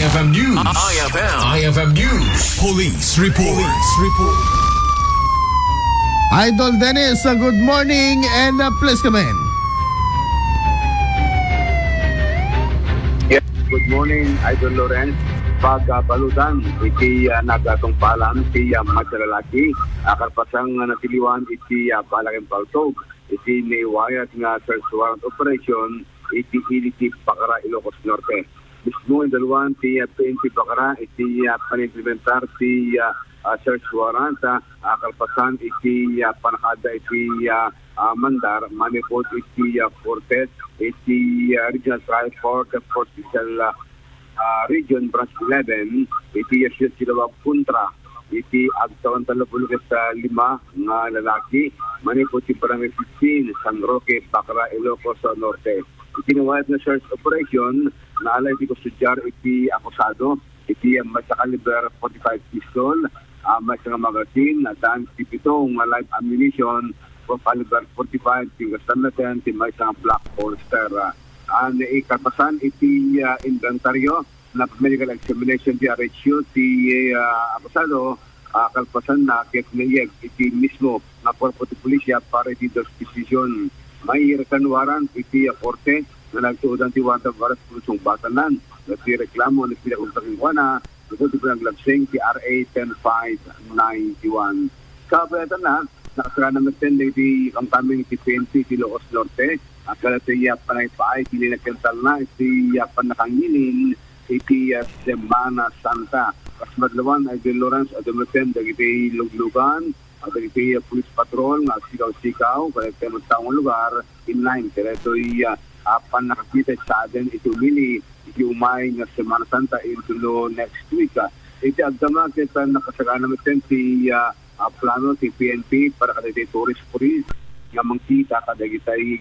IFM News. IFM News. Police Report. Idol Dennis, good morning and please come in. Yes, good morning, Idol Lorenz. Pagbalutan, iti nagatungpalan, iti magsalalaki, karpasang natiliwan, iti balaking paltog, iti niwayat nga search warrant operation, iti iliti Pakara, Ilocos Norte. Mismo yung dalawan, iti PNP Pakara, iti panimplementar, iti search warrant, karpasan, iti panakada, iti Mandar, manipod, iti Fortes, iti Regional Trial Court, for Special Region Branch 11, iti Yasir Silawag Puntra, iti agtawan talabulog sa 5 nga lalaki, manipod si Barangay 15, San Roque, Pakara, Ilocos Norte. Iti nawayat na search operation, naalay iti kustudyar iti akusado, iti sa caliber 45 pistol, may sa magazine, daan iti pitong live ammunition, for caliber 45, tingas natin, may sa black holster. Ikarpasan iti inventaryo na medical examination di RHU ti akusado kalpasan na keknayeg iti mismo na korpo ti pulisya para iti disposition. May return warrant iti korte na nagtuudan ti warrant of arrest pulusong batanan na ti reklamo na pinag-untaking wana ito ti pinaglabsing ti RA 10591. Kabayatan na nakasara na matende iti ang kaming iti PNP ti Ilocos Norte. Akala iti panay-paay, iti nagkantal na, iti panakanginin, iti Semana Santa. Kasmadlawan ay Del Lawrence at dumaten, dagiti luglugan, at dagiti police patrol, nga sikaw-sikaw, kaya ito taong lugar, inline. Kaya ito panakakita sa atin, iti umili, iti umay nga Semana Santa, into next week. Iti agdama, kita nakasagana natin si plano, si PNP, para kadagiti tourist police, nga mangkita kadagitay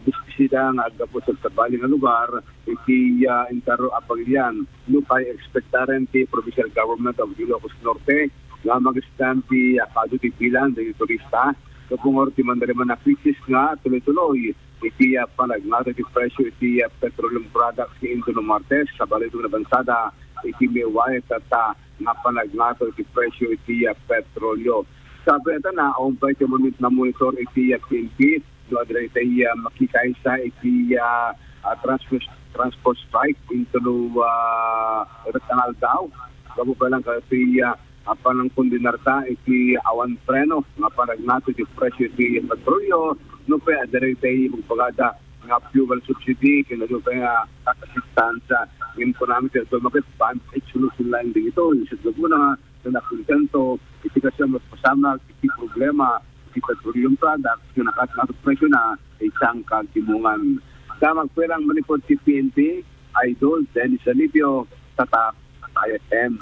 bisita nga agapos sa tabali nga lugar iti intaro apagyan lupay expectaren ti provincial government of Ilocos Norte nga mag-stand ti akado ti pilan ng turista kapungor ti mandariman na krisis nga tuloy-tuloy iti panagngata ti presyo iti petroleum products ni Indono Martes sa balitong na bansada iti mewayat at nga panagngata ti presyo iti petrolyo. Sabi ito na, umpay ito na monitor iti PNP, no adra ito makikay sa iti transport strike into rectangal daw. Bago pa lang iti panang kundinarta iti awan preno, nga parang nato iti presyo iti petrolyo, no pa adra ito magpagada nga fuel subsidy, kinado pa nga kakasistansa. Ngayon po namin ito, makipaan, solusyon lang din ito. Yung sa na nakulitanto, iti kasi magpasama, iti problema, iti petroleum product, yung nakaspresyo na, isang katimungan. Sa magpirang manipod si PNP, Idol Dennis Alipio, Tatak, IFM.